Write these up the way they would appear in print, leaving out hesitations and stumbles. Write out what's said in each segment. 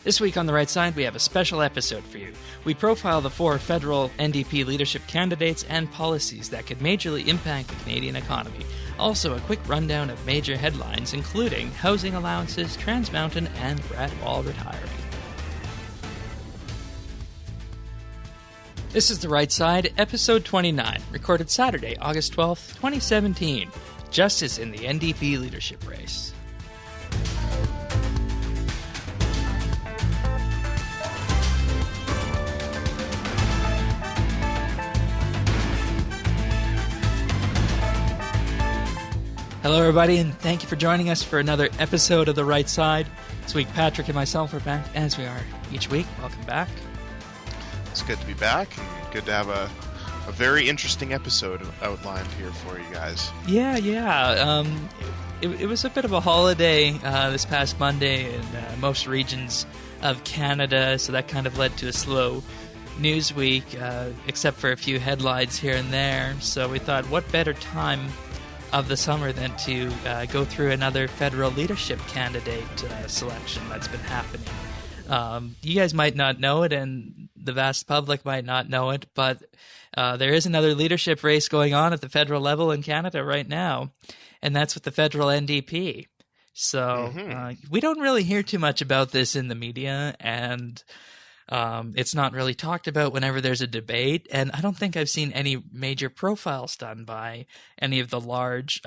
This week on The Right Side, we have a special episode for you. We profile the 4 federal NDP leadership candidates and policies that could majorly impact the Canadian economy. Also, a quick rundown of major headlines, including housing allowances, Trans Mountain, and Brad Wall retiring. This is The Right Side, episode 29, recorded Saturday, August 12th, 2017. Justice in the NDP leadership race. Hello, everybody, and thank you for joining us for another episode of The Right Side. This week, Patrick and myself are back, as we are each week. Welcome back. It's good to be back, and good to have a very interesting episode outlined here for you guys. Yeah. It was a bit of a holiday this past Monday in most regions of Canada, so that kind of led to a slow news week, except for a few headlines here and there. So we thought, what better time of the summer than to go through another federal leadership candidate selection that's been happening. You guys might not know it, and the vast public might not know it, but there is another leadership race going on at the federal level in Canada right now, and that's with the federal NDP. So we don't really hear too much about this in the media, and it's not really talked about whenever there's a debate, and I don't think I've seen any major profiles done by any of the large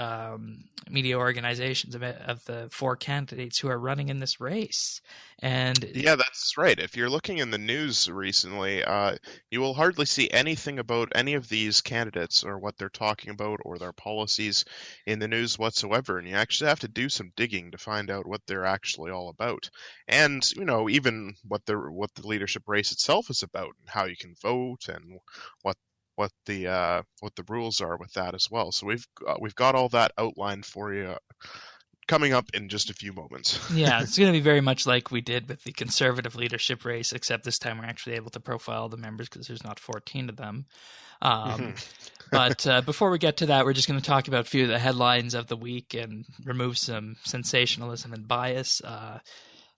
media organizations of the 4 candidates who are running in this race. And yeah, that's right. If you're looking in the news recently, you will hardly see anything about any of these candidates or what they're talking about or their policies in the news whatsoever. And you actually have to do some digging to find out what they're actually all about. And, even what the leadership race itself is about, and how you can vote, and what the rules are with that as well. So we've got all that outlined for you coming up in just a few moments. Yeah, it's going to be very much like we did with the Conservative leadership race, except this time we're actually able to profile the members because there's not 14 of them. But before we get to that, we're just going to talk about a few of the headlines of the week and remove some sensationalism and bias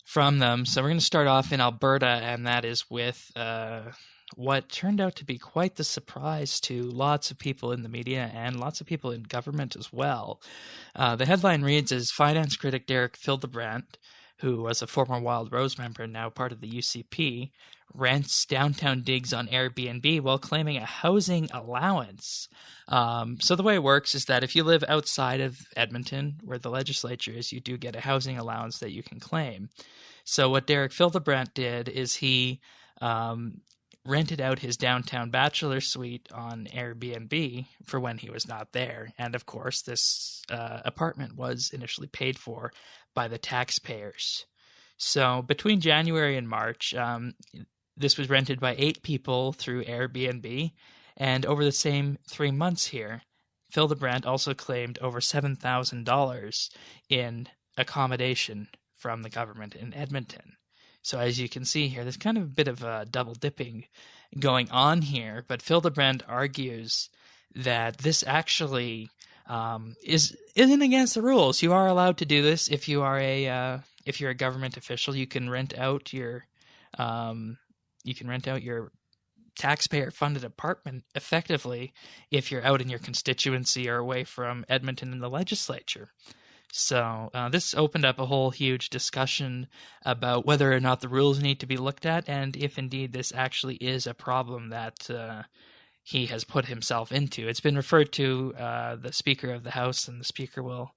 from them. So we're going to start off in Alberta, and that is with what turned out to be quite the surprise to lots of people in the media and lots of people in government as well. The headline reads as finance critic Derek Fildebrandt, who was a former Wild Rose member and now part of the UCP, rents downtown digs on Airbnb while claiming a housing allowance. So the way it works is that if you live outside of Edmonton, where the legislature is, you do get a housing allowance that you can claim. So what Derek Fildebrandt did is he rented out his downtown bachelor suite on Airbnb for when he was not there. And of course, this apartment was initially paid for by the taxpayers. So between January and March, this was rented by 8 people through Airbnb. And over the same 3 months here, Fildebrandt also claimed over $7,000 in accommodation from the government in Edmonton. So as you can see here, there's kind of a bit of double dipping going on here, but Fildebrandt argues that this actually isn't against the rules. You are allowed to do this if you are if you're a government official. You can rent out your taxpayer-funded apartment effectively if you're out in your constituency or away from Edmonton and the legislature. So this opened up a whole huge discussion about whether or not the rules need to be looked at, and if indeed this actually is a problem that he has put himself into. It's been referred to the Speaker of the House, and the Speaker will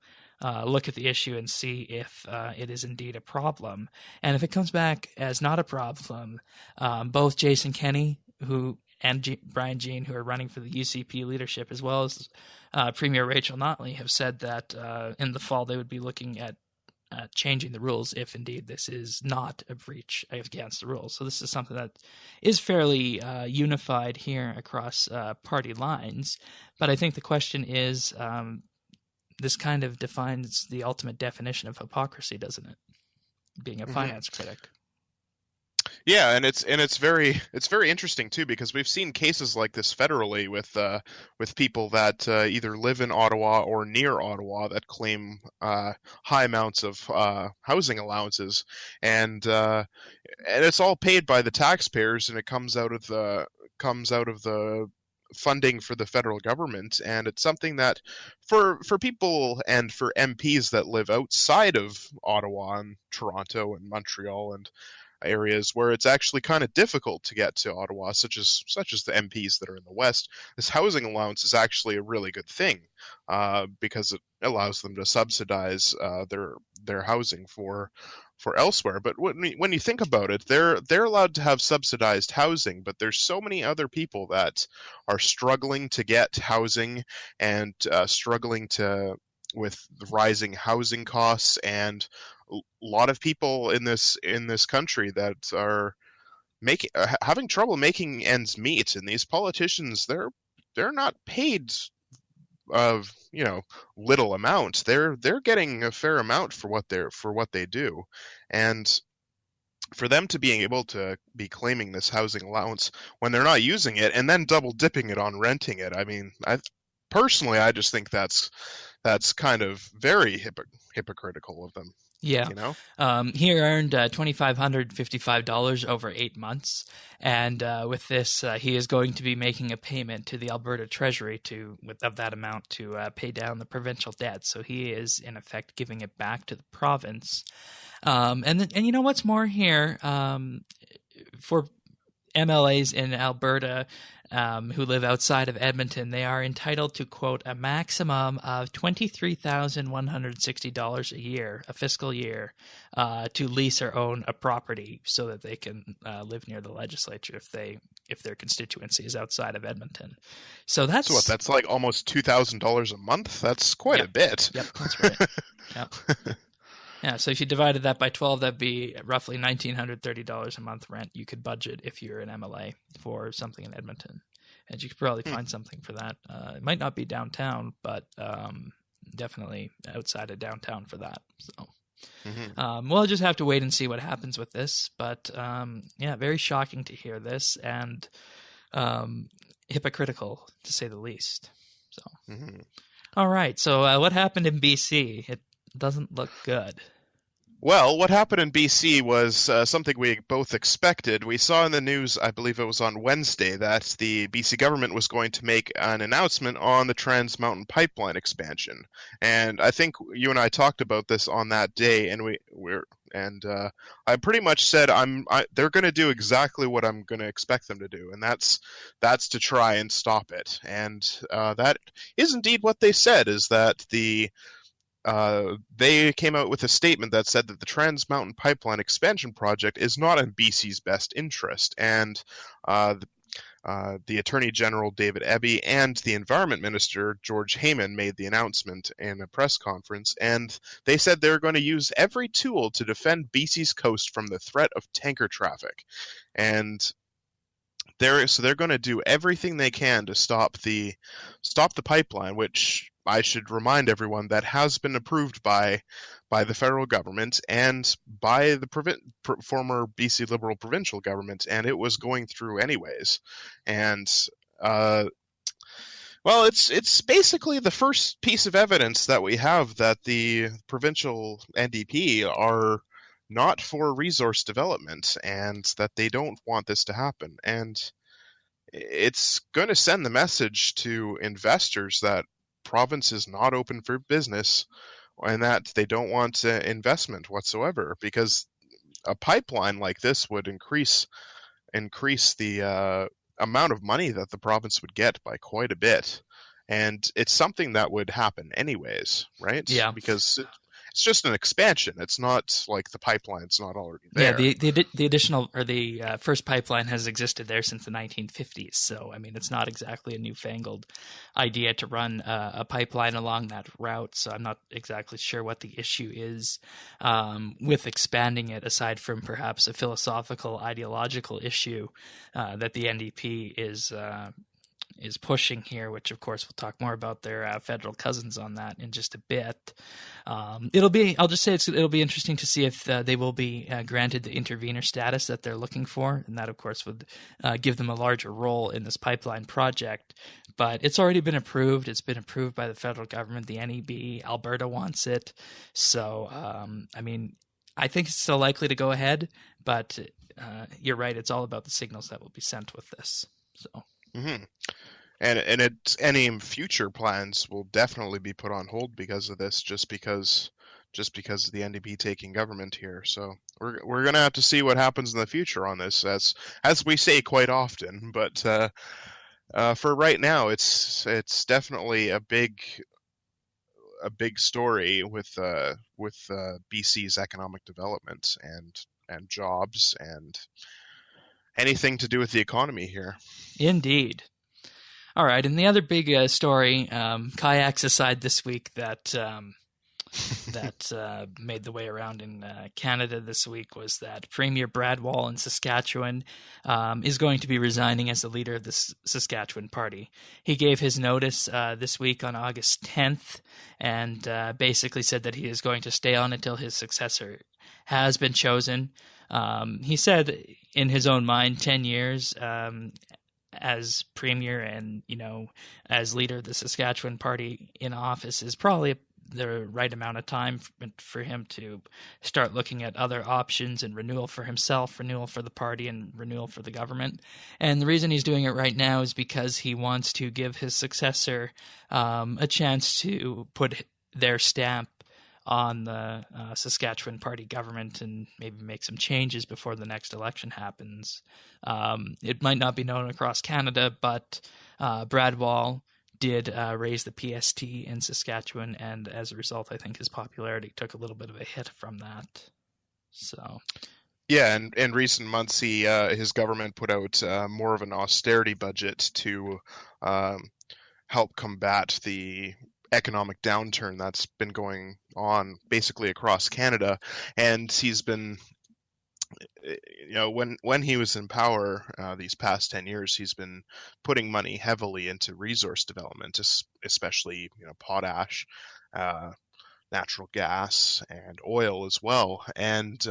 look at the issue and see if it is indeed a problem. And if it comes back as not a problem, both Jason Kenney and Brian Jean, who are running for the UCP leadership, as well as Premier Rachel Notley, have said that in the fall they would be looking at changing the rules if indeed this is not a breach against the rules. So this is something that is fairly unified here across party lines. But I think the question is, this kind of defines the ultimate definition of hypocrisy, doesn't it? Being a finance critic. Yeah, and it's very interesting too because we've seen cases like this federally with people that either live in Ottawa or near Ottawa that claim high amounts of housing allowances, and uh, and it's all paid by the taxpayers, and it comes out of the funding for the federal government, and it's something that for people and for MPs that live outside of Ottawa and Toronto and Montreal and areas where it's actually kind of difficult to get to Ottawa, such as the MPs that are in the West, this housing allowance is actually a really good thing because it allows them to subsidize their housing for elsewhere. But when you think about it, they're allowed to have subsidized housing, but there's so many other people that are struggling to get housing and struggling to with the rising housing costs and a lot of people in this country that are making having trouble making ends meet, and these politicians they're not paid of little amounts. They're getting a fair amount for what they do, and for them to being able to be claiming this housing allowance when they're not using it and then double dipping it on renting it, I mean, I just think that's kind of very hypocritical of them, Yeah. you know? He earned $2,555 over 8 months. And with this, he is going to be making a payment to the Alberta Treasury of that amount to pay down the provincial debt. So he is, in effect, giving it back to the province. And you know what's more here? For MLAs in Alberta who live outside of Edmonton, they are entitled to, quote, a maximum of $23,160 a year, a fiscal year, to lease or own a property so that they can live near the legislature if their constituency is outside of Edmonton. So So what? that's, That's like almost $2,000 a month. That's quite yep, a bit. yep, that's right. Yep. Yeah, so if you divided that by 12, that'd be roughly $1,930 a month rent you could budget if you're an MLA for something in Edmonton. And you could probably Hmm. find something for that. It might not be downtown, but definitely outside of downtown for that. So Hmm. we'll just have to wait and see what happens with this. But yeah, very shocking to hear this and hypocritical, to say the least. So, Hmm. all right. So what happened in BC? It doesn't look good. Well, what happened in BC was something we both expected. We saw in the news, I believe it was on Wednesday, that the BC government was going to make an announcement on the Trans Mountain Pipeline expansion. And I think you and I talked about this on that day, and I pretty much said they're going to do exactly what I'm going to expect them to do, and that's to try and stop it. And that is indeed what they said. Is that they came out with a statement that said that the Trans Mountain Pipeline expansion project is not in BC's best interest, and uh, the Attorney General David Eby and the Environment Minister George Heyman made the announcement in a press conference, and they said they're going to use every tool to defend BC's coast from the threat of tanker traffic, and they're going to do everything they can to stop the pipeline, which I should remind everyone that has been approved by the federal government and by the former BC Liberal provincial government, and it was going through anyways. And uh, well, it's basically the first piece of evidence that we have that the provincial NDP are not for resource development and that they don't want this to happen. And it's going to send the message to investors that province is not open for business and that they don't want investment whatsoever because a pipeline like this would increase the amount of money that the province would get by quite a bit. And it's something that would happen anyways, right? Yeah. Because it's just an expansion. It's not like the pipeline's not already Yeah, there. the additional or the first pipeline has existed there since the 1950s. So I mean, it's not exactly a newfangled idea to run a pipeline along that route. So I'm not exactly sure what the issue is with expanding it, aside from perhaps a philosophical, ideological issue that the NDP is pushing here, which of course we'll talk more about their federal cousins on that in just a bit. I'll just say it'll be interesting to see if they will be granted the intervener status that they're looking for, and that of course would give them a larger role in this pipeline project. But it's already been approved. It's been approved by the federal government. The NEB, Alberta wants it. So, I mean, I think it's still likely to go ahead, but you're right. It's all about the signals that will be sent with this. So. Hmm. And any future plans will definitely be put on hold because of this, just because of the NDP taking government here. So we're gonna have to see what happens in the future on this, as we say quite often. But for right now, it's definitely a big story with BC's economic development and jobs and anything to do with the economy here. Indeed. All right, and the other big story, kayaks aside this week, that made the way around in Canada this week was that Premier Brad Wall in Saskatchewan is going to be resigning as the leader of the Saskatchewan Party. He gave his notice this week on August 10th and basically said that he is going to stay on until his successor has been chosen. He said in his own mind 10 years as premier and, as leader of the Saskatchewan Party in office is probably the right amount of time for him to start looking at other options and renewal for himself, renewal for the party, and renewal for the government. And the reason he's doing it right now is because he wants to give his successor a chance to put their stamp on the Saskatchewan Party government and maybe make some changes before the next election happens. It might not be known across Canada, but Brad Wall did raise the PST in Saskatchewan, and as a result, I think his popularity took a little bit of a hit from that. So, yeah, and in recent months, his government put out more of an austerity budget to help combat the economic downturn that's been going on basically across Canada, and he's been, when he was in power these past 10 years, he's been putting money heavily into resource development, especially potash, natural gas, and oil as well. And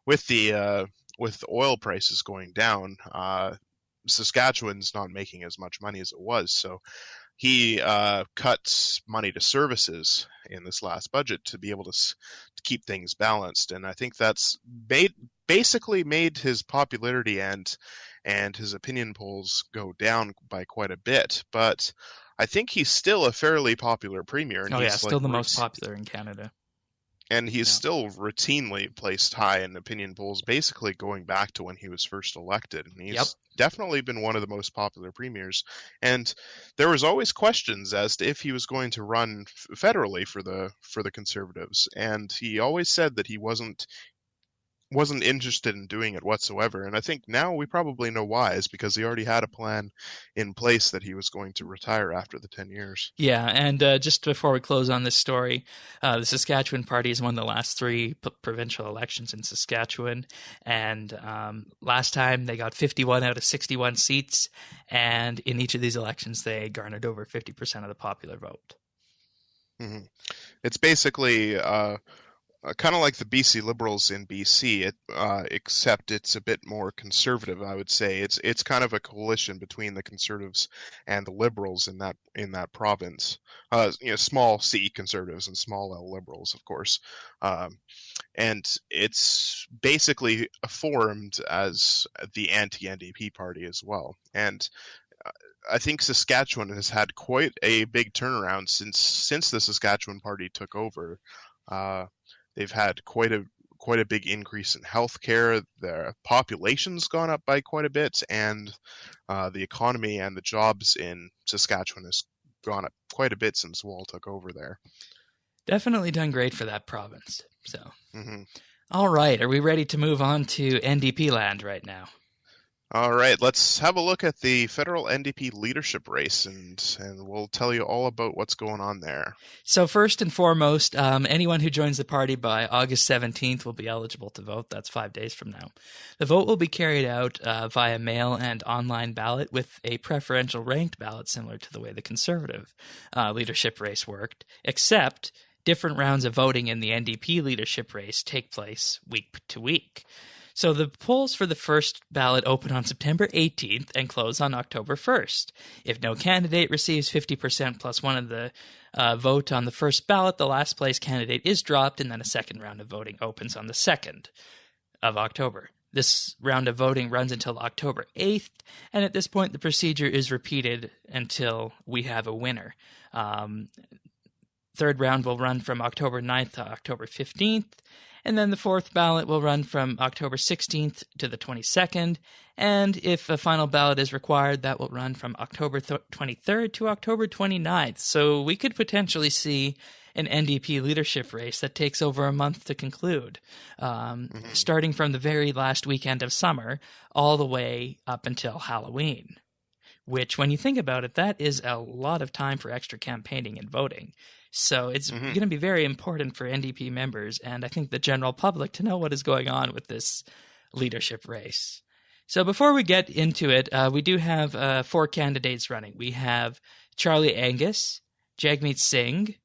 with the oil prices going down, Saskatchewan's not making as much money as it was, so he cut money to services in this last budget to be able to keep things balanced, and I think that's basically made his popularity and his opinion polls go down by quite a bit. But I think he's still a fairly popular premier, and he's still the most popular in Canada. And he's still routinely placed high in opinion polls, basically going back to when he was first elected. And he's definitely been one of the most popular premiers. And there was always questions as to if he was going to run federally for the Conservatives. And he always said that he wasn't interested in doing it whatsoever. And I think now we probably know why, is because he already had a plan in place that he was going to retire after the 10 years. Yeah, and just before we close on this story, the Saskatchewan Party has won the last 3 provincial elections in Saskatchewan, and last time they got 51 out of 61 seats, and in each of these elections they garnered over 50% of the popular vote. Mm-hmm. It's basically kind of like the BC Liberals in BC, except it's a bit more conservative. I would say it's kind of a coalition between the Conservatives and the Liberals in that province. Small C Conservatives and small L Liberals, of course, and it's basically formed as the anti-NDP party as well. And I think Saskatchewan has had quite a big turnaround since the Saskatchewan Party took over. They've had quite a big increase in healthcare. Their population's gone up by quite a bit, and the economy and the jobs in Saskatchewan has gone up quite a bit since Wall took over there. Definitely done great for that province. So, mm-hmm. All right, are we ready to move on to NDP land right now? All right, let's have a look at the federal NDP leadership race, and we'll tell you all about what's going on there. So first and foremost, anyone who joins the party by August 17th will be eligible to vote. That's 5 days from now. The vote will be carried out via mail and online ballot with a preferential ranked ballot similar to the way the Conservative leadership race worked, except different rounds of voting in the NDP leadership race take place week to week. So the polls for the first ballot open on September 18th and close on October 1st. If no candidate receives 50% plus one of the vote on the first ballot, the last place candidate is dropped, and then a second round of voting opens on the 2nd of October. This round of voting runs until October 8th, and at this point the procedure is repeated until we have a winner. Third round will run from October 9th to October 15th, and then the fourth ballot will run from October 16th to the 22nd, and if a final ballot is required, that will run from October 23rd to October 29th. So we could potentially see an NDP leadership race that takes over a month to conclude, starting from the very last weekend of summer all the way up until Halloween. Which, when you think about it, that is a lot of time for extra campaigning and voting. So it's going to be very important for NDP members and I think the general public to know what is going on with this leadership race. So before we get into it, we do have 4 candidates running. We have Charlie Angus, Jagmeet Singh,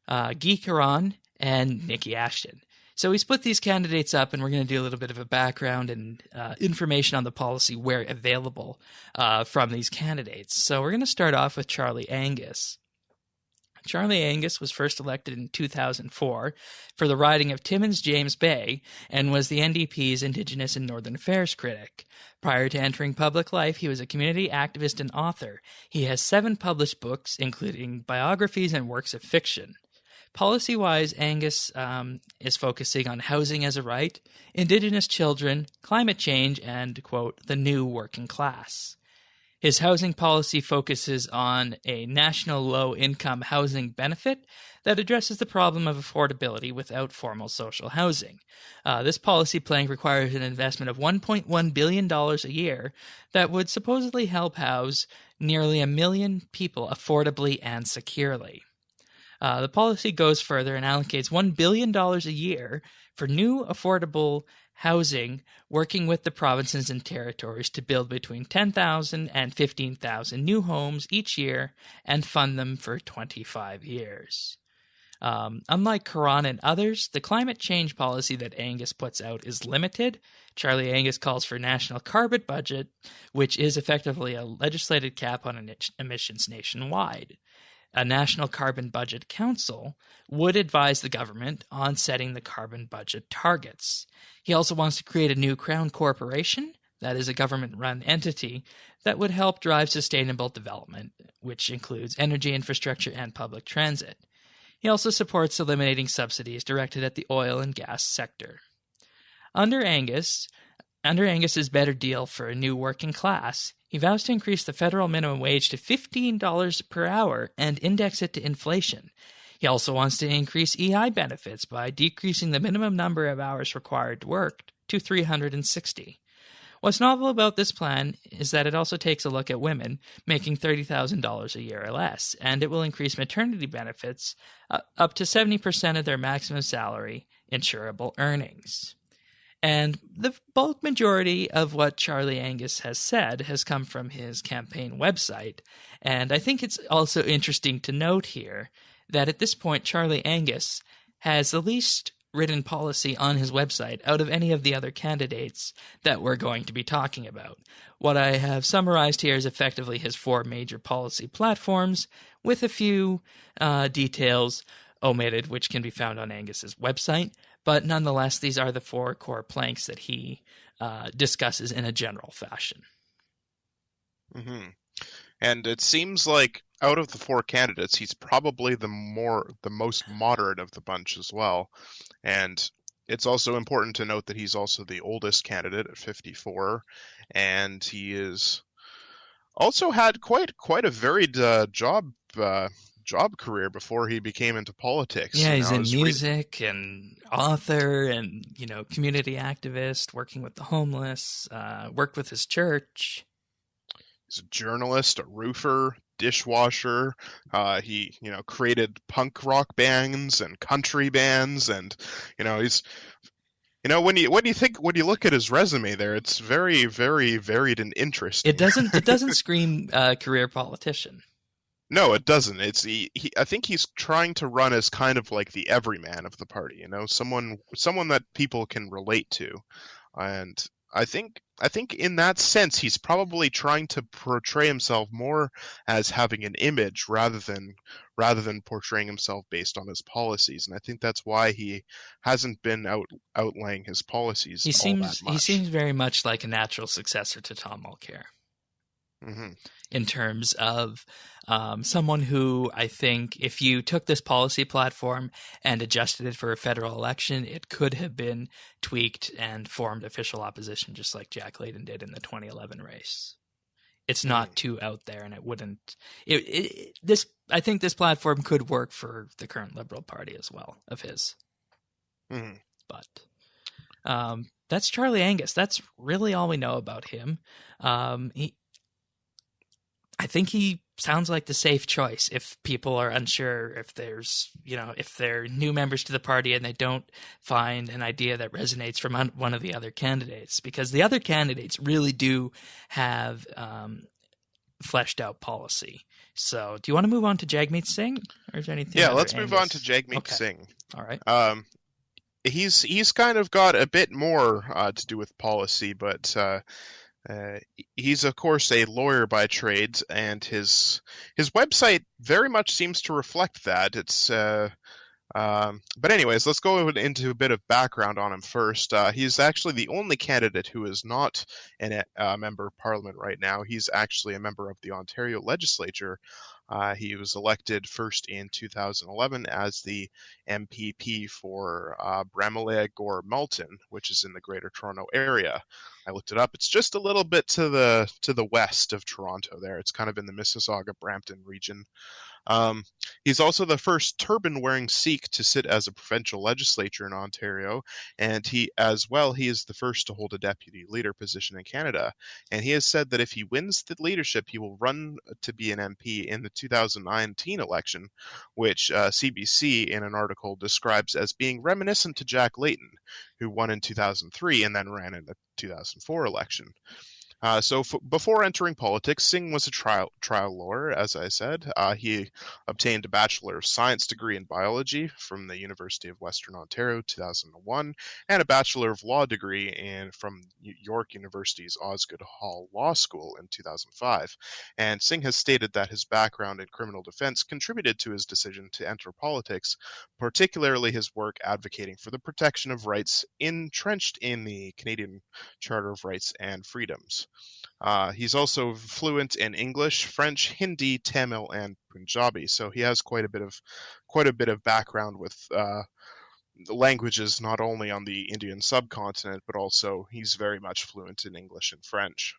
Guy Caron, and Nikki Ashton. So we split these candidates up, and we're going to do a little bit of a background and information on the policy where available from these candidates. So we're going to start off with Charlie Angus. Charlie Angus was first elected in 2004 for the riding of Timmins-James Bay and was the NDP's Indigenous and Northern Affairs critic. Prior to entering public life, he was a community activist and author. He has 7 published books, including biographies and works of fiction. Policy-wise, Angus is focusing on housing as a right, Indigenous children, climate change, and, quote, the new working class. His housing policy focuses on a national low-income housing benefit that addresses the problem of affordability without formal social housing. This policy plank requires an investment of $1.1 billion a year that would supposedly help house nearly 1 million people affordably and securely. The policy goes further and allocates $1 billion a year for new affordable housing, working with the provinces and territories to build between 10,000 and 15,000 new homes each year and fund them for 25 years. Unlike Caron and others, the climate change policy that Angus puts out is limited. Charlie Angus calls for a national carbon budget, which is effectively a legislated cap on emissions nationwide. A National Carbon Budget Council would advise the government on setting the carbon budget targets. He also wants to create a new Crown Corporation, that is a government-run entity, that would help drive sustainable development, which includes energy infrastructure and public transit. He also supports eliminating subsidies directed at the oil and gas sector. Under Angus's better deal for a new working class, he vows to increase the federal minimum wage to $15 per hour and index it to inflation. He also wants to increase EI benefits by decreasing the minimum number of hours required to work to 360. What's novel about this plan is that it also takes a look at women making $30,000 a year or less, and it will increase maternity benefits up to 70% of their maximum salary insurable earnings. And the bulk majority of what Charlie Angus has said has come from his campaign website. And I think it's also interesting to note here that at this point, Charlie Angus has the least written policy on his website out of any of the other candidates that we're going to be talking about. What I have summarized here is effectively his 4 major policy platforms with a few details omitted, which can be found on Angus's website. But nonetheless, these are the 4 core planks that he discusses in a general fashion. Mm-hmm. And it seems like out of the 4 candidates, he's probably the most moderate of the bunch as well. And it's also important to note that he's also the oldest candidate at 54, and he is also had quite a varied job job career before he became into politics. Yeah, You he's know, I in was re music and author and, community activist, working with the homeless, worked with his church. He's a journalist, a roofer, dishwasher. He, created punk rock bands and country bands, and he's, when you look at his resume there, it's very, very varied and interesting. It doesn't scream career politician. No, it doesn't. I think he's trying to run as kind of like the everyman of the party, someone that people can relate to. And I think in that sense he's probably trying to portray himself more as having an image rather than portraying himself based on his policies. And I think that's why he hasn't been outlaying his policies He all that seems he much. seems very much like a natural successor to Tom Mulcair Hmm. in terms of someone who I think if you took this policy platform and adjusted it for a federal election, it could have been tweaked and formed official opposition, just like Jack Layton did in the 2011 race. It's Hmm. not too out there, and it wouldn't. This I think this platform could work for the current Liberal Party as well of his, Hmm. but that's Charlie Angus. That's really all we know about him. He I think he sounds like the safe choice if people are unsure if if they're new members to the party and they don't find an idea that resonates from one of the other candidates, because the other candidates really do have fleshed out policy. So, do you want to move on to Jagmeet Singh, or is there anything Yeah, under let's move on to Angus? Jagmeet Okay, Singh. all right. He's kind of got a bit more to do with policy, but uh, he's of course a lawyer by trade, and his website very much seems to reflect that. But anyways, let's go into a bit of background on him first. He's actually the only candidate who is not a member of Parliament right now. He's actually a member of the Ontario Legislature. He was elected first in 2011 as the MPP for Bramalea Gore Malton, which is in the Greater Toronto Area. I looked it up. It's just a little bit to the west of Toronto. There, it's kind of in the Mississauga-Brampton region. Um, he's also the first turban-wearing Sikh to sit as a provincial legislature in Ontario, and he is the first to hold a deputy leader position in Canada. And he has said that if he wins the leadership, he will run to be an MP in the 2019 election, which CBC in an article describes as being reminiscent to Jack Layton, who won in 2003 and then ran in the 2004 election. Before entering politics, Singh was a trial lawyer, as I said. He obtained a Bachelor of Science degree in biology from the University of Western Ontario 2001, and a Bachelor of Law degree from York University's Osgoode Hall Law School in 2005. And Singh has stated that his background in criminal defense contributed to his decision to enter politics, particularly his work advocating for the protection of rights entrenched in the Canadian Charter of Rights and Freedoms. He's also fluent in English, French, Hindi, Tamil, and Punjabi. So he has quite a bit of background with the languages, not only on the Indian subcontinent, but also he's very much fluent in English and French.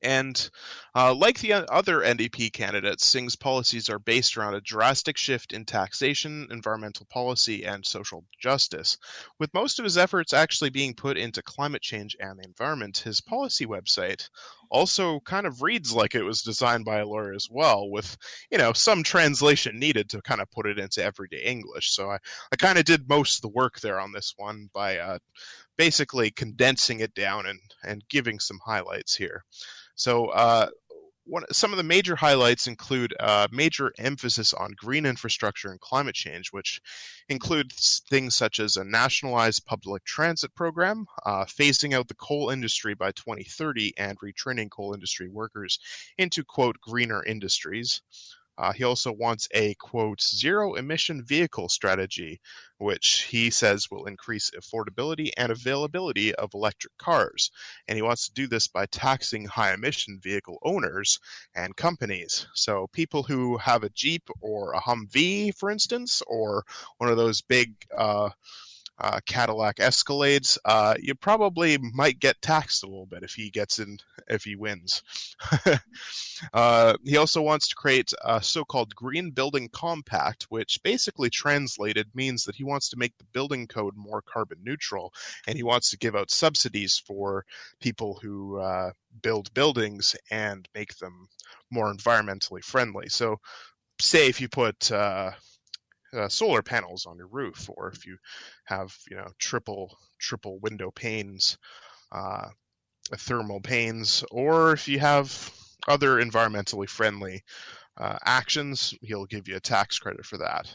And like the other NDP candidates, Singh's policies are based around a drastic shift in taxation, environmental policy, and social justice. With most of his efforts actually being put into climate change and the environment, his policy website also kind of reads like it was designed by a lawyer as well, with some translation needed to kind of put it into everyday English. So I kind of did most of the work there on this one by basically condensing it down and giving some highlights here. So some of the major highlights include major emphasis on green infrastructure and climate change, which includes things such as a nationalized public transit program, phasing out the coal industry by 2030 and retraining coal industry workers into, quote, greener industries. He also wants a, quote, zero emission vehicle strategy, which he says will increase affordability and availability of electric cars. And he wants to do this by taxing high emission vehicle owners and companies. So people who have a Jeep or a Humvee, for instance, or one of those big Cadillac Escalades, you probably might get taxed a little bit if he wins. He also wants to create a so-called Green Building Compact, which basically translated means that he wants to make the building code more carbon neutral, and he wants to give out subsidies for people who build buildings and make them more environmentally friendly. So, say if you put solar panels on your roof, or if you have triple window panes, uh, thermal panes, or if you have other environmentally friendly actions, he'll give you a tax credit for that.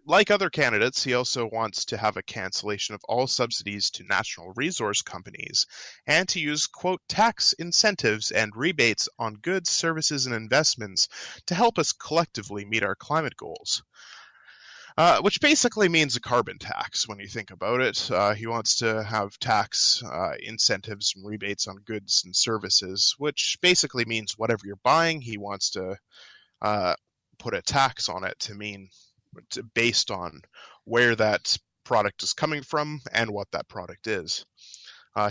Like other candidates, he also wants to have a cancellation of all subsidies to natural resource companies and to use, quote, tax incentives and rebates on goods, services, and investments to help us collectively meet our climate goals. Which basically means a carbon tax when you think about it. He wants to have tax incentives and rebates on goods and services, which basically means whatever you're buying, he wants to uh, put a tax on it based on where that product is coming from and what that product is.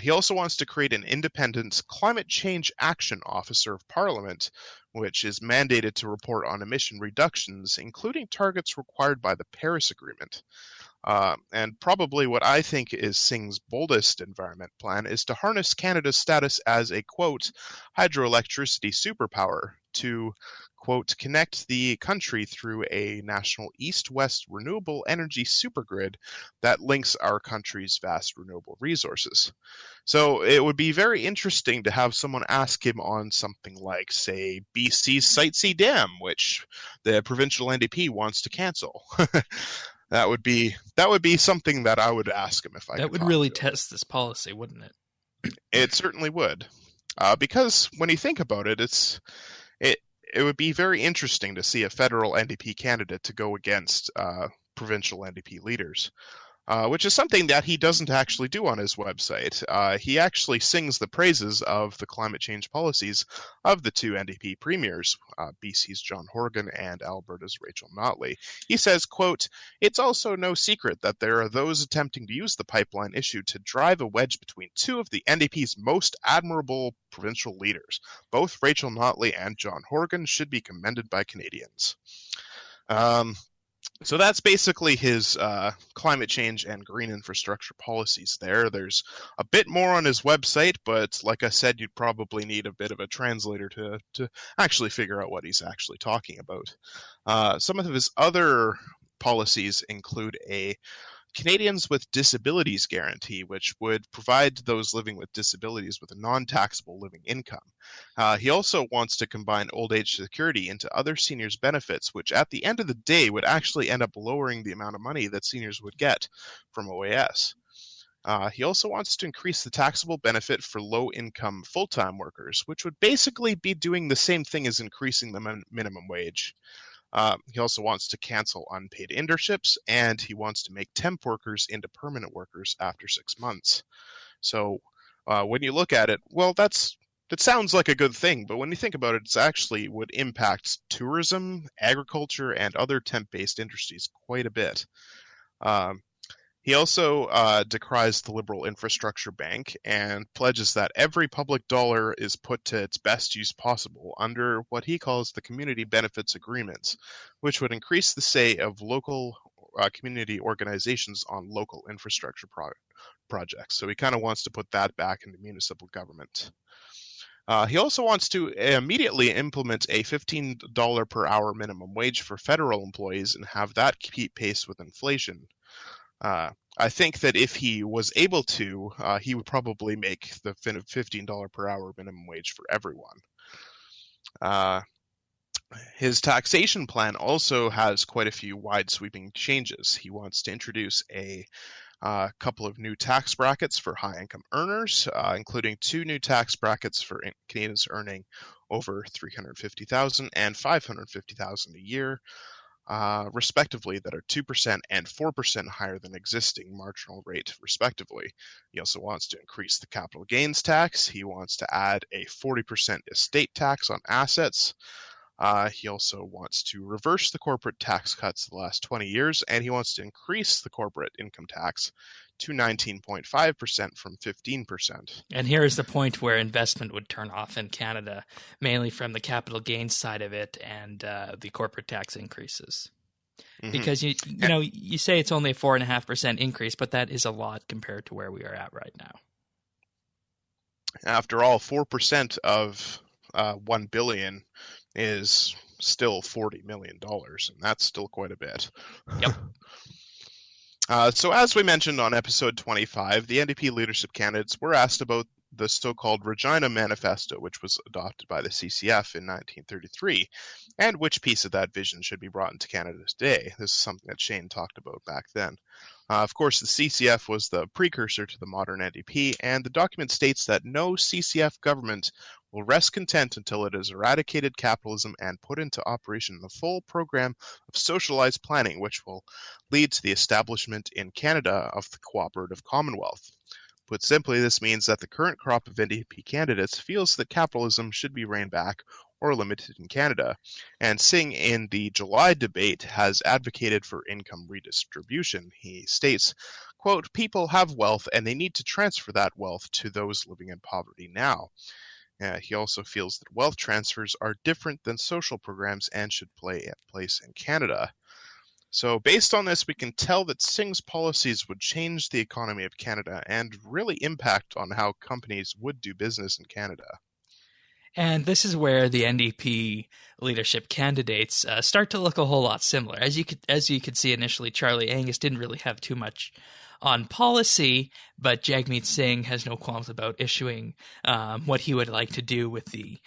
He also wants to create an independent climate change action officer of Parliament, which is mandated to report on emission reductions, including targets required by the Paris Agreement. And probably what I think is Singh's boldest environment plan is to harness Canada's status as a, quote, hydroelectricity superpower to, quote, connect the country through a national east-west renewable energy supergrid that links our country's vast renewable resources. So it would be very interesting to have someone ask him on something like, say, BC's Sightsee Dam, which the provincial NDP wants to cancel. That would be something that I would ask him if I That could would talk really to him. test this policy, wouldn't it? It certainly would, because when you think about it, it it would be very interesting to see a federal NDP candidate to go against provincial NDP leaders. Which is something that he doesn't actually do on his website. He actually sings the praises of the climate change policies of the two NDP premiers, BC's John Horgan and Alberta's Rachel Notley. He says, quote, "It's also no secret that there are those attempting to use the pipeline issue to drive a wedge between two of the NDP's most admirable provincial leaders. Both Rachel Notley and John Horgan should be commended by Canadians." So that's basically his climate change and green infrastructure policies there. There's a bit more on his website, but like I said, you'd probably need a bit of a translator to actually figure out what he's actually talking about. Some of his other policies include a Canadians with Disabilities Guarantee, which would provide those living with disabilities with a non-taxable living income. He also wants to combine old age security into other seniors' benefits, which at the end of the day would actually end up lowering the amount of money that seniors would get from OAS. He also wants to increase the taxable benefit for low-income full-time workers, which would basically be doing the same thing as increasing the minimum wage. He also wants to cancel unpaid internships, and he wants to make temp workers into permanent workers after 6 months. So when you look at it, well, that sounds like a good thing, but when you think about it, it actually would impact tourism, agriculture, and other temp-based industries quite a bit. He also decries the Liberal Infrastructure Bank and pledges that every public dollar is put to its best use possible under what he calls the Community Benefits Agreements, which would increase the say of local community organizations on local infrastructure projects. So he kind of wants to put that back into municipal government. He also wants to immediately implement a $15 per hour minimum wage for federal employees and have that keep pace with inflation. I think that if he was able to, he would probably make the $15 per hour minimum wage for everyone. His taxation plan also has quite a few wide-sweeping changes. He wants to introduce a couple of new tax brackets for high-income earners, including 2 new tax brackets for Canadians earning over $350,000 and $550,000 a year. Respectively, that are 2% and 4% higher than existing marginal rate, respectively. He also wants to increase the capital gains tax. He wants to add a 40% estate tax on assets. He also wants to reverse the corporate tax cuts of the last 20 years, and he wants to increase the corporate income tax to 19.5% from 15%. And here is the point where investment would turn off in Canada, mainly from the capital gains side of it and the corporate tax increases. Mm-hmm. Because you say it's only a 4.5% increase, but that is a lot compared to where we are at right now. After all, 4% of 1 billion is still $40 million, and that's still quite a bit. Yep. So as we mentioned on episode 25, the NDP leadership candidates were asked about the so-called Regina Manifesto, which was adopted by the CCF in 1933, and which piece of that vision should be brought into Canada today. This is something that Shane talked about back then. Of course, the CCF was the precursor to the modern NDP, and the document states that no CCF government will rest content until it has eradicated capitalism and put into operation the full program of socialized planning, which will lead to the establishment in Canada of the cooperative commonwealth. Put simply, this means that the current crop of NDP candidates feels that capitalism should be reined back or limited in Canada, and Singh in the July debate has advocated for income redistribution. He states, quote, "People have wealth and they need to transfer that wealth to those living in poverty now." He also feels that wealth transfers are different than social programs and should play place in Canada. So based on this, we can tell that Singh's policies would change the economy of Canada and really impact on how companies would do business in Canada. And this is where the NDP leadership candidates start to look a whole lot similar. As you could see initially, Charlie Angus didn't really have too much on policy, but Jagmeet Singh has no qualms about issuing what he would like to do with the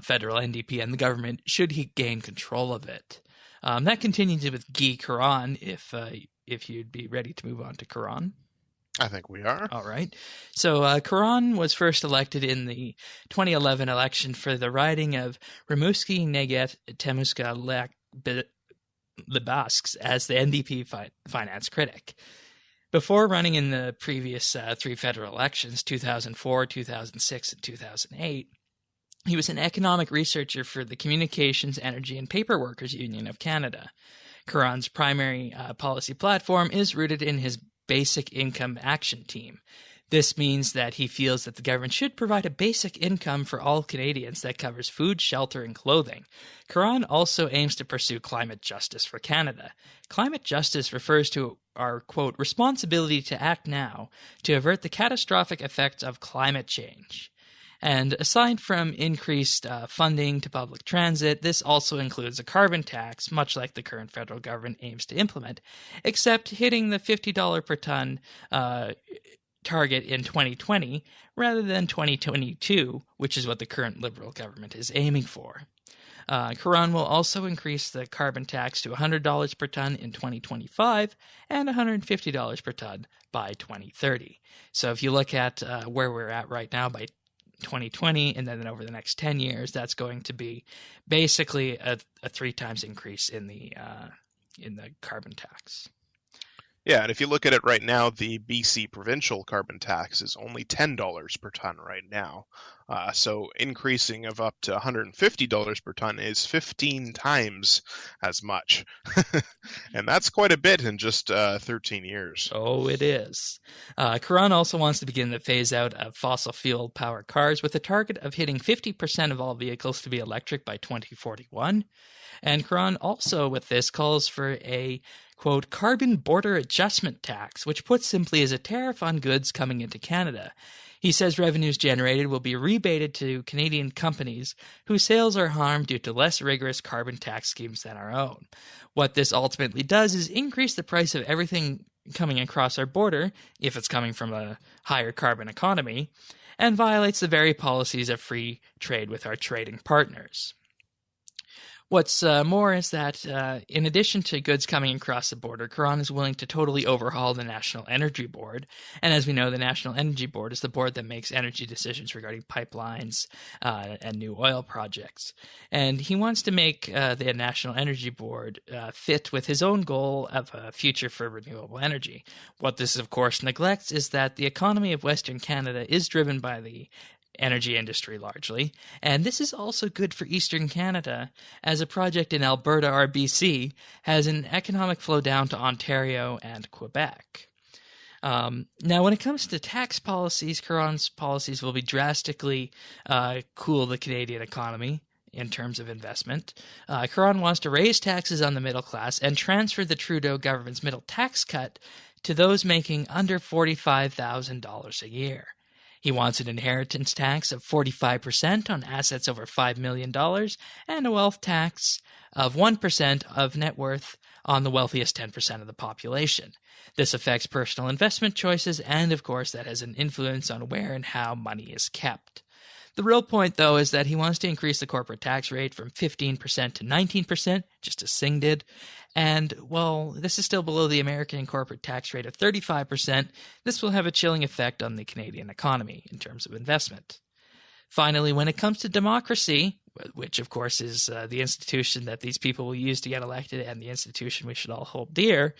federal NDP and the government should he gain control of it. That continues with Guy Caron, if you'd be ready to move on to Caron. I think we are. All right. So Caron was first elected in the 2011 election for the riding of Rimouski, Neguet, Temuska, Le Basques as the NDP finance critic. Before running in the previous three federal elections, 2004, 2006, and 2008, he was an economic researcher for the Communications, Energy, and Paper Workers Union of Canada. Caron's primary policy platform is rooted in his Basic Income Action Team. This means that he feels that the government should provide a basic income for all Canadians that covers food, shelter, and clothing. Caron also aims to pursue climate justice for Canada. Climate justice refers to our, quote, responsibility to act now to avert the catastrophic effects of climate change. And aside from increased funding to public transit, this also includes a carbon tax, much like the current federal government aims to implement, except hitting the $50 per ton target in 2020 rather than 2022, which is what the current Liberal government is aiming for. Caron will also increase the carbon tax to $100 per ton in 2025 and $150 per ton by 2030. So if you look at where we're at right now by 2020 and then over the next 10 years, that's going to be basically a 3 times increase in the carbon tax. Yeah, and if you look at it right now, the BC provincial carbon tax is only $10 per ton right now. So increasing of up to $150 per ton is 15 times as much. And that's quite a bit in just 13 years. Oh, it is. Caron also wants to begin the phase out of fossil fuel powered cars with a target of hitting 50% of all vehicles to be electric by 2041. And Caron also, with this, calls for a, quote, carbon border adjustment tax, which put simply is a tariff on goods coming into Canada. He says revenues generated will be rebated to Canadian companies whose sales are harmed due to less rigorous carbon tax schemes than our own. What this ultimately does is increase the price of everything coming across our border, if it's coming from a higher carbon economy, and violates the very policies of free trade with our trading partners. What's more is that in addition to goods coming across the border, Caron is willing to totally overhaul the National Energy Board. And as we know, the National Energy Board is the board that makes energy decisions regarding pipelines and new oil projects. And he wants to make the National Energy Board fit with his own goal of a future for renewable energy. What this, of course, neglects is that the economy of Western Canada is driven by the energy industry largely. And this is also good for Eastern Canada, as a project in Alberta or BC has an economic flow down to Ontario and Quebec. Now, when it comes to tax policies, Caron's policies will be drastically cool the Canadian economy in terms of investment. Caron wants to raise taxes on the middle class and transfer the Trudeau government's middle tax cut to those making under $45,000 a year. He wants an inheritance tax of 45% on assets over $5 million and a wealth tax of 1% of net worth on the wealthiest 10% of the population. This affects personal investment choices, and of course, that has an influence on where and how money is kept. The real point, though, is that he wants to increase the corporate tax rate from 15% to 19%, just as Singh did. And while this is still below the American corporate tax rate of 35%, this will have a chilling effect on the Canadian economy in terms of investment. Finally, when it comes to democracy, which of course is the institution that these people will use to get elected and the institution we should all hold dear,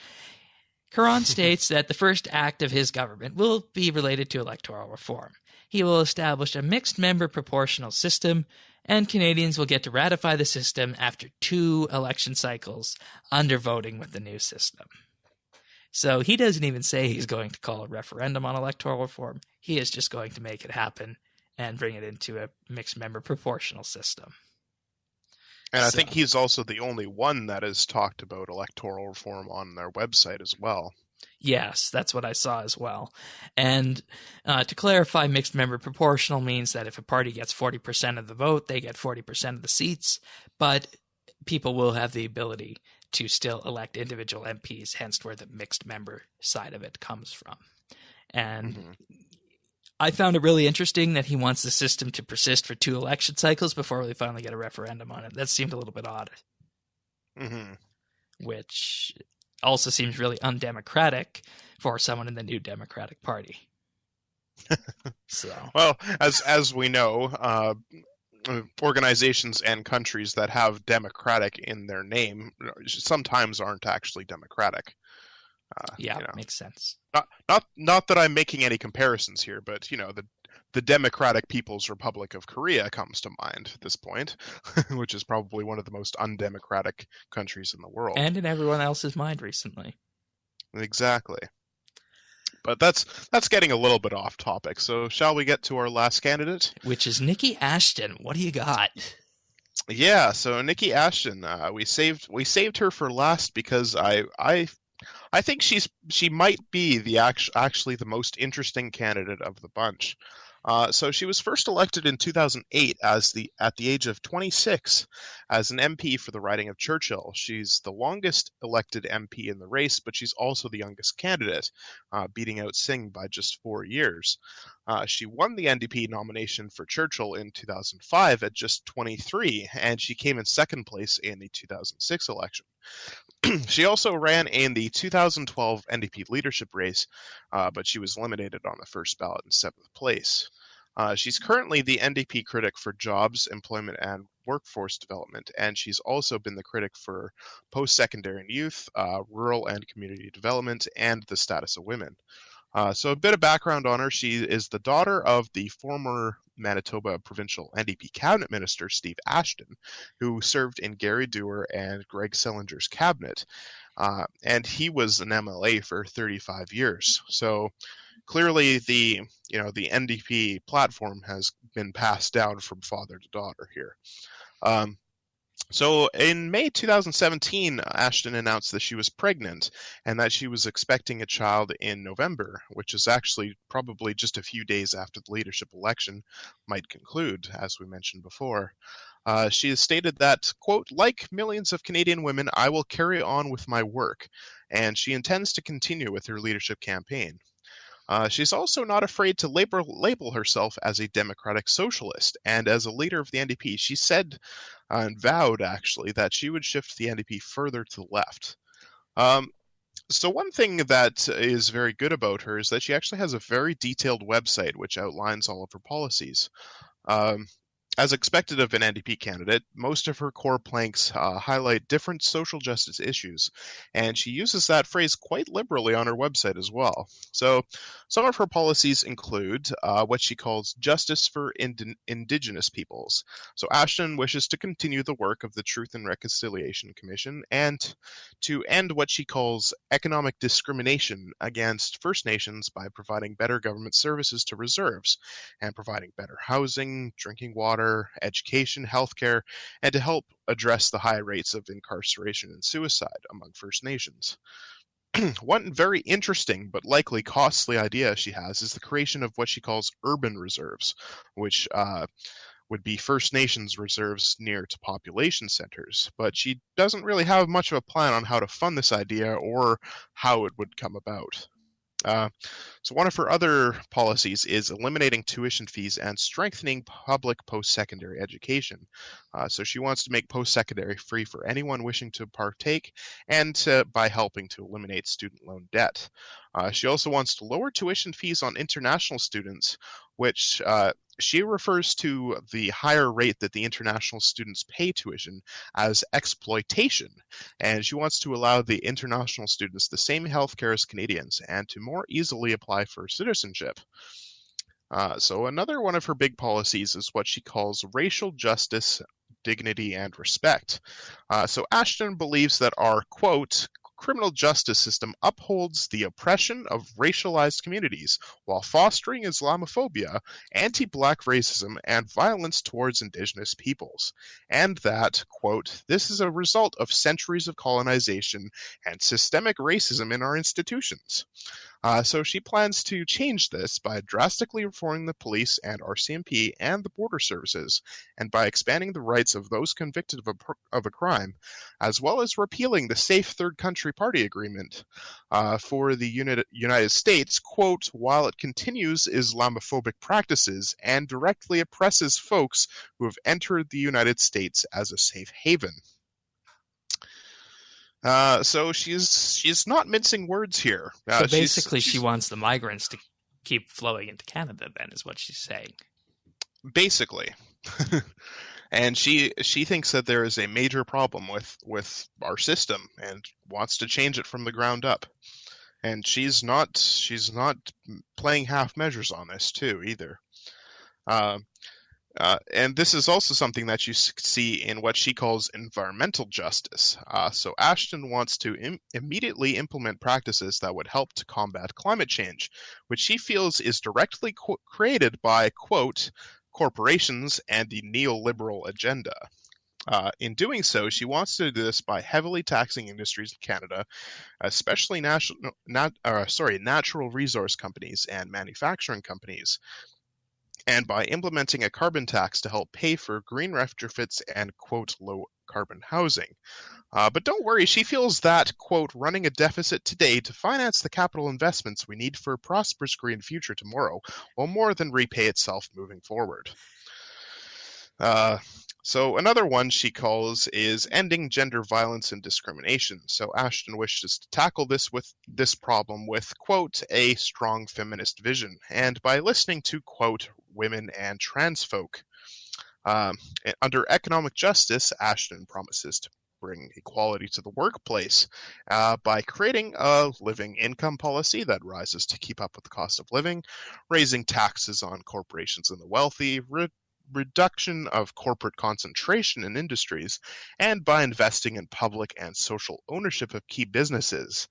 Caron states that the first act of his government will be related to electoral reform. He will establish a mixed-member proportional system, and Canadians will get to ratify the system after 2 election cycles under voting with the new system. So he doesn't even say he's going to call a referendum on electoral reform. He is just going to make it happen and bring it into a mixed-member proportional system. And I think he's also the only one that has talked about electoral reform on their website as well. Yes, that's what I saw as well. And to clarify, mixed member proportional means that if a party gets 40% of the vote, they get 40% of the seats, but people will have the ability to still elect individual MPs, hence where the mixed member side of it comes from. And I found it really interesting that he wants the system to persist for 2 election cycles before we finally get a referendum on it. That seemed a little bit odd. Which also seems really undemocratic for someone in the New Democratic Party. So, well, as we know, organizations and countries that have democratic in their name sometimes aren't actually democratic. Makes sense. Not that I'm making any comparisons here, but the Democratic People's Republic of Korea comes to mind at this point, which is probably one of the most undemocratic countries in the world. And in everyone else's mind recently. Exactly. But that's getting a little bit off topic. So shall we get to our last candidate? Which is Nikki Ashton. What do you got? Yeah, so Nikki Ashton, we saved her for last because I think she might be actually the most interesting candidate of the bunch. So she was first elected in 2008 at the age of 26 as an MP for the riding of Churchill. She's the longest elected MP in the race, but she's also the youngest candidate, beating out Singh by just 4 years. She won the NDP nomination for Churchill in 2005 at just 23, and she came in second place in the 2006 election. She also ran in the 2012 NDP leadership race, but she was eliminated on the first ballot in 7th place. She's currently the NDP critic for jobs, employment, and workforce development, and she's also been the critic for post-secondary and youth, rural and community development, and the status of women. So a bit of background on her. She is the daughter of the former Manitoba provincial NDP cabinet minister, Steve Ashton, who served in Gary Dewar and Greg Sillinger's cabinet. And he was an MLA for 35 years. So clearly the NDP platform has been passed down from father to daughter here. So in May 2017, Ashton announced that she was pregnant and that she was expecting a child in November, which is actually probably just a few days after the leadership election might conclude, as we mentioned before. She has stated that, quote, "Like millions of Canadian women, I will carry on with my work," and she intends to continue with her leadership campaign. She's also not afraid to label herself as a democratic socialist, and as a leader of the NDP, she said and vowed, actually, that she would shift the NDP further to the left. So one thing that is very good about her is that she actually has a very detailed website which outlines all of her policies. as expected of an NDP candidate, most of her core planks highlight different social justice issues, and she uses that phrase quite liberally on her website as well. So, some of her policies include what she calls justice for Indigenous peoples. So, Ashton wishes to continue the work of the Truth and Reconciliation Commission and to end what she calls economic discrimination against First Nations by providing better government services to reserves and providing better housing, drinking water, education, healthcare, and to help address the high rates of incarceration and suicide among First Nations. One very interesting but likely costly idea she has is the creation of what she calls urban reserves, which would be First Nations reserves near to population centers. But she doesn't really have much of a plan on how to fund this idea or how it would come about. Uh, so one of her other policies is eliminating tuition fees and strengthening public post-secondary education. So she wants to make post-secondary free for anyone wishing to partake and by helping to eliminate student loan debt. She also wants to lower tuition fees on international students, which she refers to the higher rate that the international students pay tuition as exploitation, and she wants to allow the international students the same healthcare as Canadians and to more easily apply for citizenship. So another one of her big policies is what she calls racial justice, dignity, and respect. So Ashton believes that our, quote, criminal justice system upholds the oppression of racialized communities while fostering Islamophobia, anti-black racism, and violence towards indigenous peoples. And that, quote, this is a result of centuries of colonization and systemic racism in our institutions. So she plans to change this by drastically reforming the police and RCMP and the border services, and by expanding the rights of those convicted of a crime, as well as repealing the Safe Third Country Party Agreement for the United States, quote, while it continues Islamophobic practices and directly oppresses folks who have entered the United States as a safe haven. So she's not mincing words here. So basically, she wants the migrants to keep flowing into Canada, then, is what she's saying. Basically. And she thinks that there is a major problem with our system and wants to change it from the ground up. And she's not playing half measures on this too either. And this is also something that you see in what she calls environmental justice. So Ashton wants to immediately implement practices that would help to combat climate change, which she feels is directly created by, quote, corporations and the neoliberal agenda. In doing so, she wants to do this by heavily taxing industries in Canada, especially natural resource companies and manufacturing companies, and by implementing a carbon tax to help pay for green retrofits and, quote, low carbon housing. But don't worry, she feels that, quote, running a deficit today to finance the capital investments we need for a prosperous green future tomorrow will more than repay itself moving forward. So another one she calls is ending gender violence and discrimination. So Ashton wishes to tackle this problem with, quote, a strong feminist vision, and by listening to, quote, women and trans folk. Under economic justice, Ashton promises to bring equality to the workplace by creating a living income policy that rises to keep up with the cost of living, raising taxes on corporations and the wealthy, reduction of corporate concentration in industries, and by investing in public and social ownership of key businesses,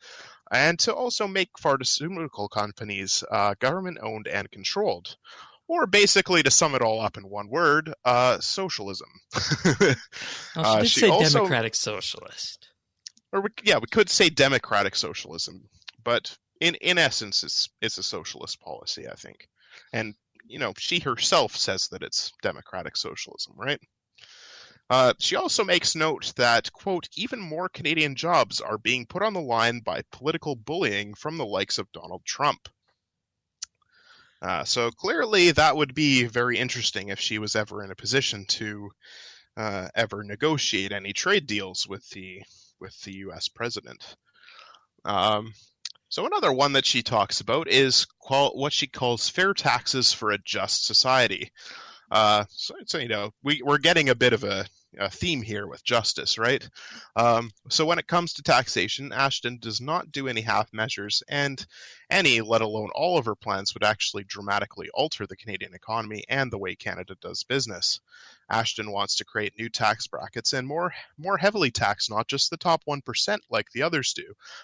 and to also make pharmaceutical companies government-owned and controlled. Or basically, to sum it all up in one word, socialism. Well, she did say also, democratic socialist. Or we could say democratic socialism, but in essence, it's a socialist policy, I think. And she herself says that it's democratic socialism, right? She also makes note that, quote, even more Canadian jobs are being put on the line by political bullying from the likes of Donald Trump. So clearly that would be very interesting if she was ever in a position to ever negotiate any trade deals with the U.S. president. So another one that she talks about is what she calls fair taxes for a just society. So we're getting a bit of a theme here with justice, right? So when it comes to taxation, Ashton does not do any half measures, and any, let alone all of her plans, would actually dramatically alter the Canadian economy and the way Canada does business. Ashton wants to create new tax brackets and more heavily tax not just the top 1% like the others do,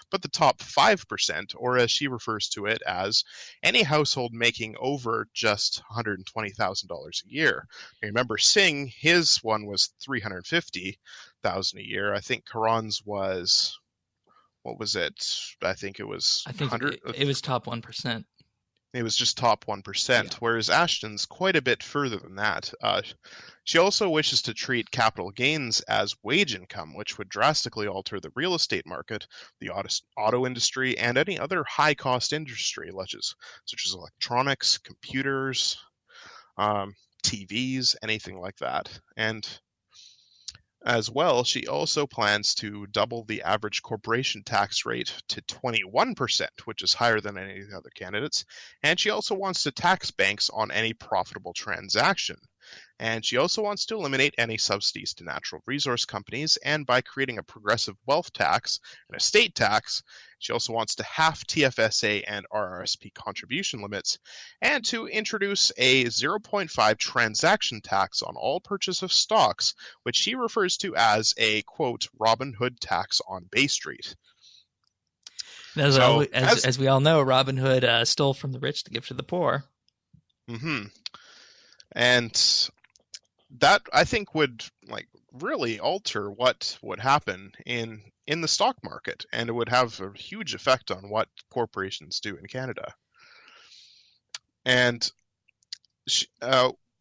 but the top 5%, or as she refers to it as any household making over just $120,000 a year. Now, remember, Singh, his one was $350,000 a year. I think Karan's was, what was it? I think it was I think 100. it was top 1%. It was just top Yeah. 1%, whereas Ashton's quite a bit further than that. She also wishes to treat capital gains as wage income, which would drastically alter the real estate market, the auto industry, and any other high cost industry, such as electronics, computers, TVs, anything like that. And as well, she also plans to double the average corporation tax rate to 21%, which is higher than any of the other candidates. And she also wants to tax banks on any profitable transaction. And she also wants to eliminate any subsidies to natural resource companies. And by creating a progressive wealth tax and estate tax, she also wants to halve TFSA and RRSP contribution limits and to introduce a 0.5 transaction tax on all purchase of stocks, which she refers to as a, quote, Robin Hood tax on Bay Street. So, As we all know, Robin Hood stole from the rich to give to the poor. Mm-hmm. And that I think would really alter what would happen in the stock market, and it would have a huge effect on what corporations do in Canada. And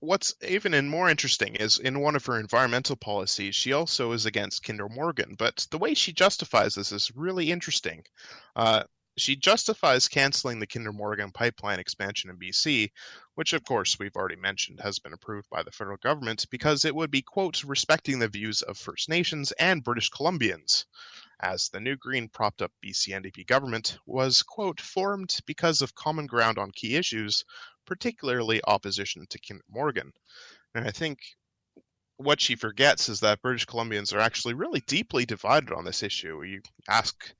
what's even more interesting is in one of her environmental policies, she also is against Kinder Morgan, but the way she justifies this is really interesting. She justifies canceling the Kinder Morgan pipeline expansion in BC, which of course we've already mentioned has been approved by the federal government, because it would be, quote, respecting the views of First Nations and British Columbians, as the new Green propped up BC NDP government was, quote, formed because of common ground on key issues, particularly opposition to Kinder Morgan. And I think what she forgets is that British Columbians are actually really deeply divided on this issue. You ask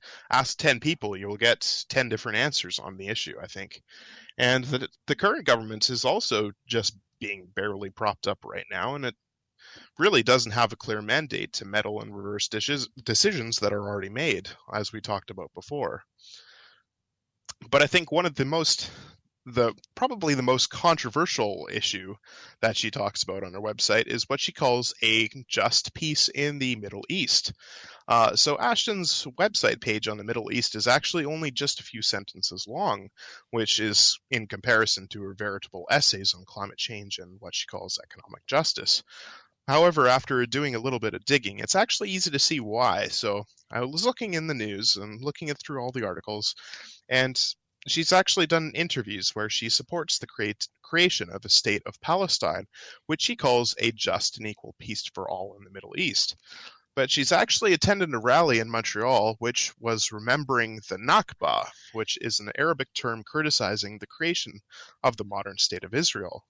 10 people, you will get 10 different answers on the issue, I think. And the current government is also just being barely propped up right now, and it really doesn't have a clear mandate to meddle and reverse decisions that are already made, as we talked about before. But I think one of probably the most controversial issue that she talks about on her website is what she calls a just peace in the Middle East. So Ashton's website page on the Middle East is actually only just a few sentences long, which is in comparison to her veritable essays on climate change and what she calls economic justice. However, after doing a little bit of digging, it's actually easy to see why. So I was looking in the news and looking through all the articles, and she's actually done interviews where she supports the creation of a state of Palestine, which she calls a just and equal peace for all in the Middle East. But she's actually attended a rally in Montreal, which was remembering the Nakba, which is an Arabic term criticizing the creation of the modern state of Israel.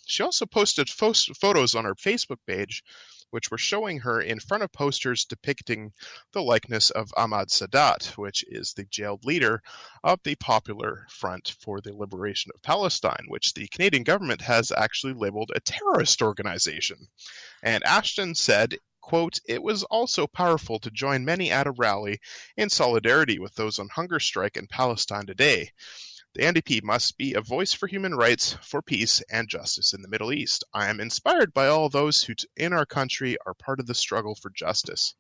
She also posted photos on her Facebook page, which were showing her in front of posters depicting the likeness of Ahmad Sadat, which is the jailed leader of the Popular Front for the Liberation of Palestine, which the Canadian government has actually labeled a terrorist organization. And Ashton said, quote, it was also powerful to join many at a rally in solidarity with those on hunger strike in Palestine today. The NDP must be a voice for human rights, for peace and justice in the Middle East. I am inspired by all those who in our country are part of the struggle for justice.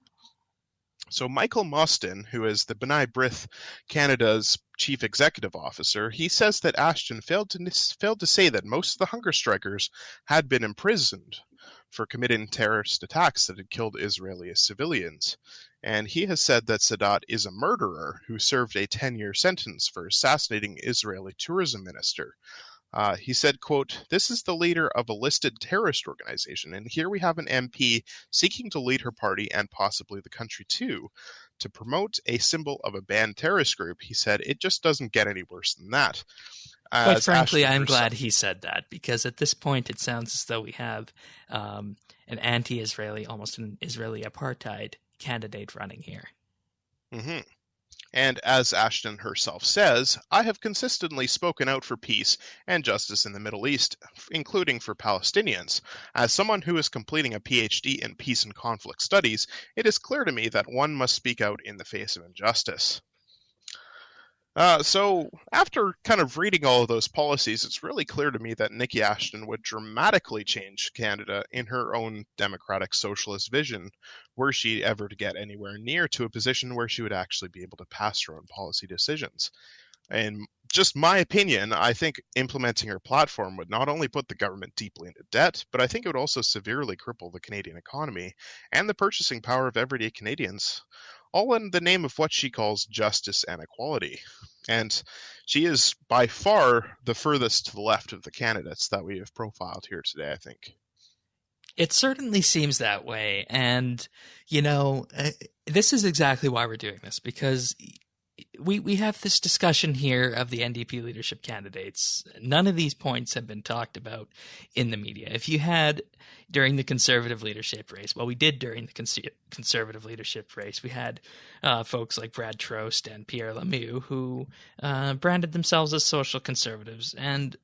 So Michael Mostyn, who is the B'nai B'rith Canada's chief executive officer, he says that Ashton failed to say that most of the hunger strikers had been imprisoned for committing terrorist attacks that had killed Israeli civilians. And he has said that Sadat is a murderer who served a 10-year sentence for assassinating Israeli tourism minister. He said, quote, this is the leader of a listed terrorist organization, and here we have an MP seeking to lead her party and possibly the country too, to promote a symbol of a banned terrorist group. He said, it just doesn't get any worse than that. Quite as frankly, Ashton I'm herself. glad he said that, because at this point it sounds as though we have an anti-Israeli, almost an Israeli apartheid candidate running here. Hmm. And as Ashton herself says, I have consistently spoken out for peace and justice in the Middle East, including for Palestinians. As someone who is completing a PhD in peace and conflict studies, it is clear to me that one must speak out in the face of injustice. So after kind of reading all of those policies, it's really clear to me that Nikki Ashton would dramatically change Canada in her own democratic socialist vision, were she ever to get anywhere near to a position where she would actually be able to pass her own policy decisions. In just my opinion, I think implementing her platform would not only put the government deeply into debt, but I think it would also severely cripple the Canadian economy and the purchasing power of everyday Canadians, all in the name of what she calls justice and equality. And she is by far the furthest to the left of the candidates that we have profiled here today, I think. It certainly seems that way. And, you know, this is exactly why we're doing this, because we have this discussion here of the NDP leadership candidates. None of these points have been talked about in the media. If you had during the Conservative leadership race, well, we did during the Conservative leadership race, we had folks like Brad Trost and Pierre Lemieux who branded themselves as social conservatives, and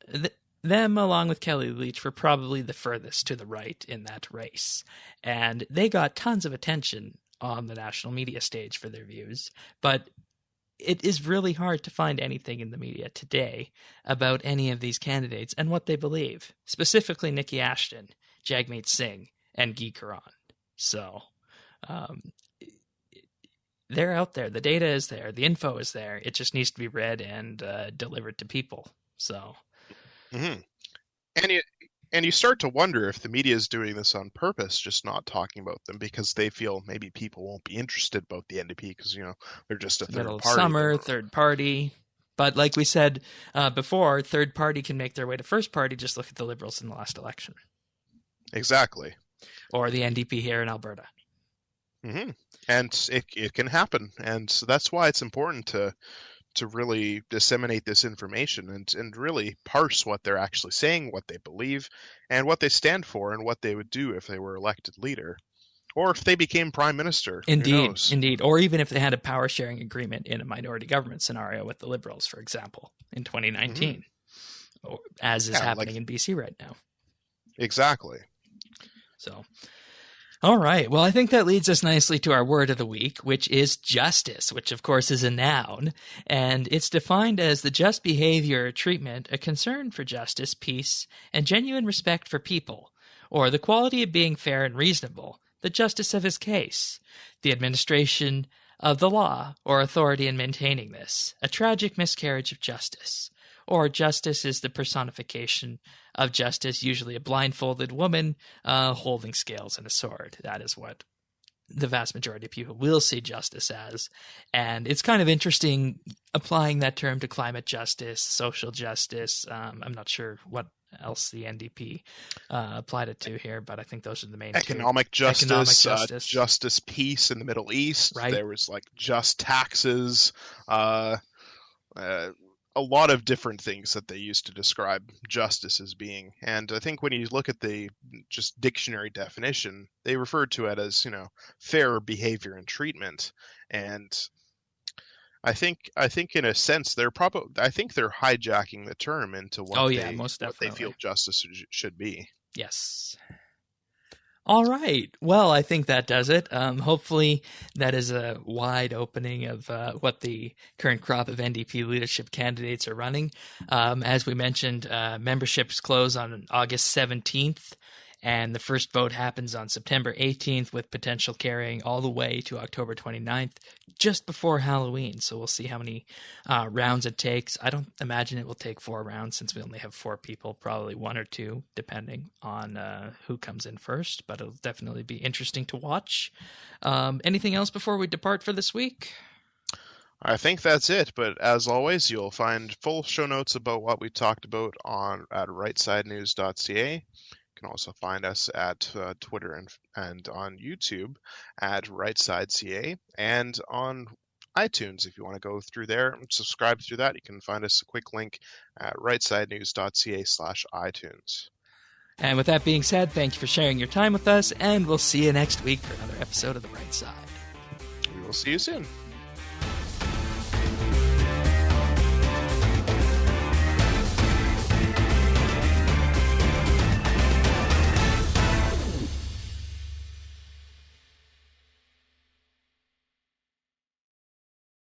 them, along with Kelly Leach, were probably the furthest to the right in that race. And they got tons of attention on the national media stage for their views. But it is really hard to find anything in the media today about any of these candidates and what they believe, specifically Nikki Ashton, Jagmeet Singh, and Guy Caron. So um, they're out there. The data is there. The info is there. It just needs to be read and delivered to people. So Mm-hmm. And you start to wonder if the media is doing this on purpose, just not talking about them because they feel maybe people won't be interested about the NDP because they're just a it's the middle third of party. summer, third party. But like we said before, third party can make their way to first party. Just look at the Liberals in the last election. Exactly. Or the NDP here in Alberta. Mm-hmm. And it can happen, and so that's why it's important to really disseminate this information and really parse what they're actually saying, what they believe, and what they stand for, and what they would do if they were elected leader, or if they became prime minister. Who Indeed, knows? indeed. Or even if they had a power sharing agreement in a minority government scenario with the Liberals, for example, in Mm-hmm. 2019, as is Yeah, happening like in BC right now. exactly. So, all right. Well, I think that leads us nicely to our word of the week, which is justice, which of course is a noun. And it's defined as the just behavior or treatment, a concern for justice, peace, and genuine respect for people, or the quality of being fair and reasonable, the justice of his case, the administration of the law, or authority in maintaining this, a tragic miscarriage of justice. Or justice is the personification of justice, usually a blindfolded woman holding scales and a sword. That is what the vast majority of people will see justice as. And it's kind of interesting applying that term to climate justice, social justice. I'm not sure what else the NDP applied it to here, but I think those are the main two. Economic Economic justice, justice, justice peace in the Middle East. right? There was like just taxes. Uh, uh, a lot of different things that they used to describe justice as being. And I think when you look at the just dictionary definition, they refer to it as, fair behavior and treatment. And I think in a sense I think they're hijacking the term into Oh, what yeah, they most what they feel definitely. justice should be. Yes. All right. Well, I think that does it. Hopefully, that is a wide opening of what the current crop of NDP leadership candidates are running. As we mentioned, memberships close on August 17th, and the first vote happens on September 18th, with potential carrying all the way to October 29th, just before Halloween. So we'll see how many rounds it takes. I don't imagine it will take 4 rounds since we only have 4 people, probably 1 or 2, depending on who comes in first. But it'll definitely be interesting to watch. Anything else before we depart for this week? I think that's it, but as always, you'll find full show notes about what we talked about at rightsidenews.ca. You can also find us at Twitter and on YouTube at rightside.ca and on iTunes. If you want to go through there and subscribe through that, you can find us a quick link at rightsidenews.ca/iTunes. And with that being said, thank you for sharing your time with us, and we'll see you next week for another episode of The Right Side. We will see you soon.